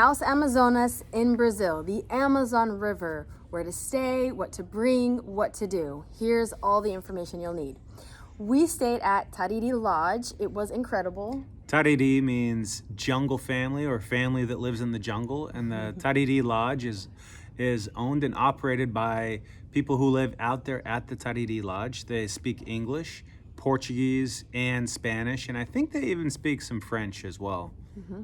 South Amazonas in Brazil, the Amazon River, where to stay, what to bring, what to do. Here's all the information you'll need. We stayed at Tariri Lodge. It was incredible. Tariri means jungle family or family that lives in the jungle. And the Tariri Lodge is owned and operated by people who live out there at the Tariri Lodge. They speak English, Portuguese, and Spanish. And I think they even speak some French as well. Mm-hmm.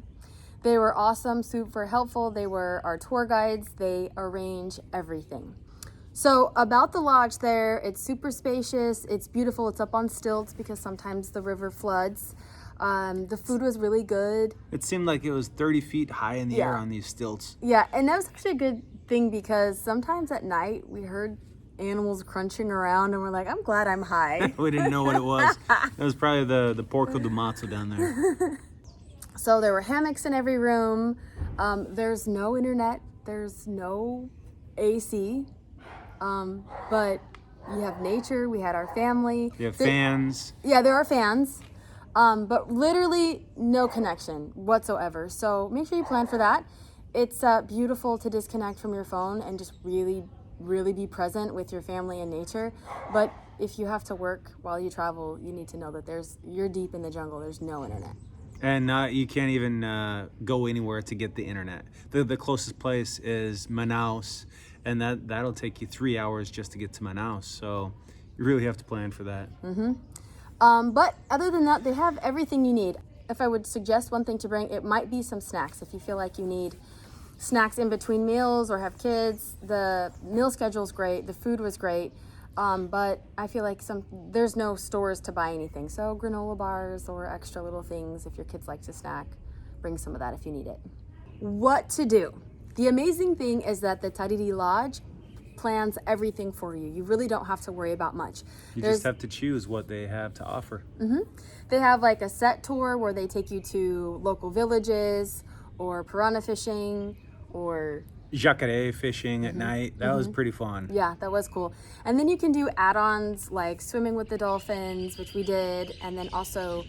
They were awesome, super helpful. They were our tour guides. They arrange everything. So about the lodge there, it's super spacious. It's beautiful. It's up on stilts because sometimes the river floods. The food was really good. It seemed like it was 30 feet high in the air on these stilts. Yeah, and that was actually a good thing because sometimes at night we heard animals crunching around and we're like, I'm glad I'm high. We didn't know what it was. It was probably the porco de mato down there. So there were hammocks in every room. There's no internet. There's no AC. But you have nature. We had our family. You have fans. Yeah, there are fans. But literally no connection whatsoever. So make sure you plan for that. It's beautiful to disconnect from your phone and just really, really be present with your family and nature. But if you have to work while you travel, you need to know that you're deep in the jungle. There's no internet. And you can't even go anywhere to get the internet. The closest place is Manaus, and that'll take you 3 hours just to get to Manaus. So you really have to plan for that. Mm-hmm. But other than that, they have everything you need. If I would suggest one thing to bring, it might be some snacks. If you feel like you need snacks in between meals or have kids, the meal schedule's great. The food was great. But I feel like there's no stores to buy anything. So granola bars or extra little things, if your kids like to snack, bring some of that if you need it. What to do? The amazing thing is that the Tariri Lodge plans everything for you. You really don't have to worry about much. You just have to choose what they have to offer. Mm-hmm. They have like a set tour where they take you to local villages or piranha fishing or jacare fishing at night. That was pretty fun. Yeah, that was cool. And then you can do add-ons like swimming with the dolphins, which we did, and then also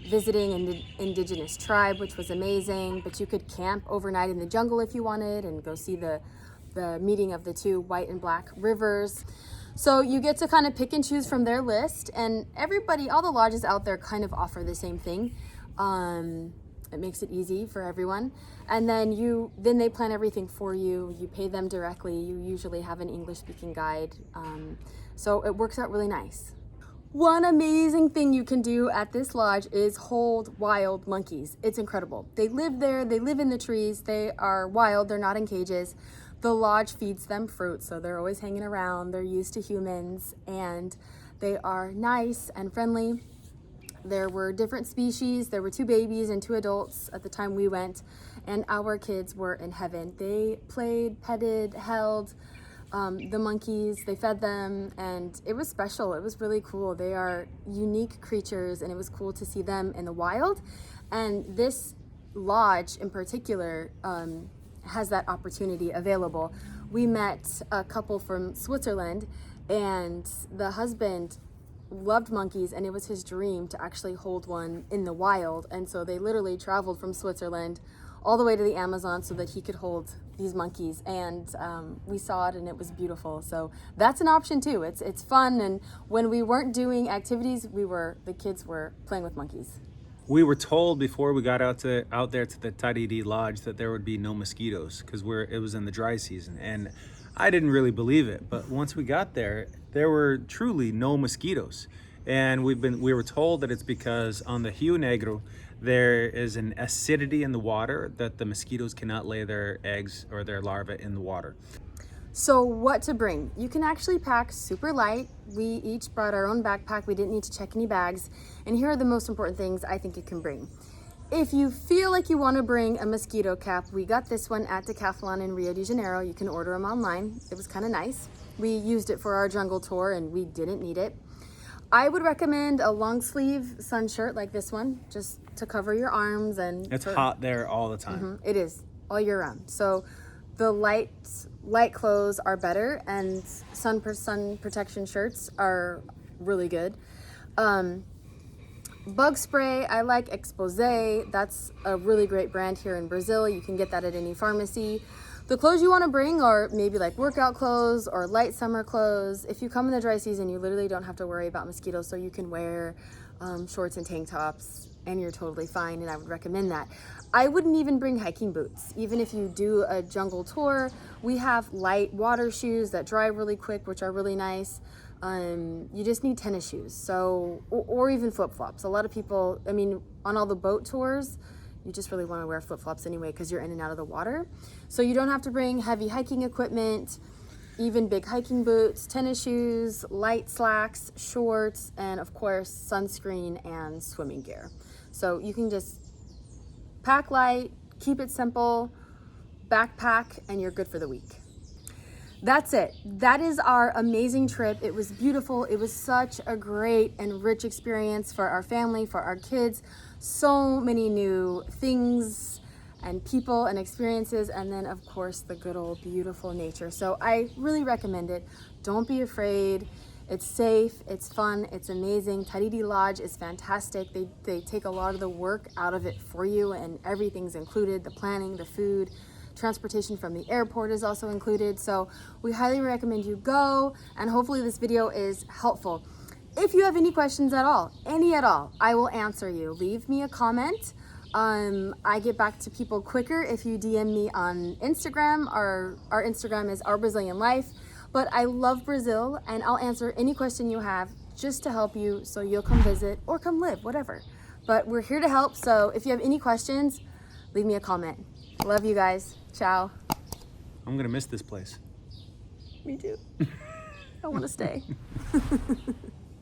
visiting an indigenous tribe, which was amazing. But you could camp overnight in the jungle if you wanted and go see the meeting of the two white and black rivers. So you get to kind of pick and choose from their list, and all the lodges out there kind of offer the same thing. It makes it easy for everyone. And then they plan everything for you. You pay them directly. You usually have an English-speaking guide. So it works out really nice. One amazing thing you can do at this lodge is hold wild monkeys. It's incredible. They live there. They live in the trees. They are wild. They're not in cages. The lodge feeds them fruit, so they're always hanging around. They're used to humans, and they are nice and friendly. There were different species. There were 2 babies and 2 adults at the time we went, and our kids were in heaven. They played, petted, held the monkeys. They fed them, and it was special. It was really cool. They are unique creatures, and it was cool to see them in the wild. And this lodge in particular has that opportunity available. We met a couple from Switzerland, and the husband loved monkeys, and it was his dream to actually hold one in the wild. And so they literally traveled from Switzerland all the way to the Amazon so that he could hold these monkeys. And we saw it, and it was beautiful. So that's an option too. It's fun. And when we weren't doing activities, the kids were playing with monkeys. We were told before we got out there to the Tariri Lodge that there would be no mosquitoes because it was in the dry season, and I didn't really believe it. But once we got there were truly no mosquitoes, and we were told that it's because on the Rio Negro there is an acidity in the water that the mosquitoes cannot lay their eggs or their larvae in the water. So what to bring? You can actually pack super light. We each brought our own backpack. We didn't need to check any bags. And here are the most important things I think you can bring. If you feel like you want to bring a mosquito cap, we got this one at Decathlon in Rio de Janeiro. You can order them online. It was kind of nice. We used it for our jungle tour and we didn't need it. I would recommend a long sleeve sun shirt like this one, just to cover your arms. And it's hot there all the time. It is, all year round. So the light clothes are better, and sun protection shirts are really good. Bug spray, I like Expose. That's a really great brand here in Brazil. You can get that at any pharmacy. The clothes you want to bring are maybe like workout clothes or light summer clothes. If you come in the dry season, you literally don't have to worry about mosquitoes, so you can wear shorts and tank tops and you're totally fine, and I would recommend that. I wouldn't even bring hiking boots. Even if you do a jungle tour, we have light water shoes that dry really quick, which are really nice. You just need tennis shoes, so or even flip-flops. A lot of people, I mean, on all the boat tours, you just really want to wear flip-flops anyway because you're in and out of the water. So you don't have to bring heavy hiking equipment, even big hiking boots, tennis shoes, light slacks, shorts, and of course sunscreen and swimming gear. So you can just pack light, keep it simple, backpack, and you're good for the week. That's it. That is our amazing trip. It was beautiful. It was such a great and rich experience for our family, for our kids. So many new things and people and experiences, and then of course the good old beautiful nature. So I really recommend it. Don't be afraid. It's safe, it's fun, it's amazing. Tariri Lodge is fantastic. They take a lot of the work out of it for you, and everything's included, the planning, the food. Transportation from the airport is also included. So we highly recommend you go, and hopefully this video is helpful. If you have any questions at all, any at all, I will answer you. Leave me a comment. I get back to people quicker if you DM me on Instagram. Our Instagram is Our Brazilian Life. But I love Brazil, and I'll answer any question you have just to help you, so you'll come visit or come live, whatever. But we're here to help, so if you have any questions, leave me a comment. Love you guys. Ciao. I'm gonna miss this place. Me too. I want to stay.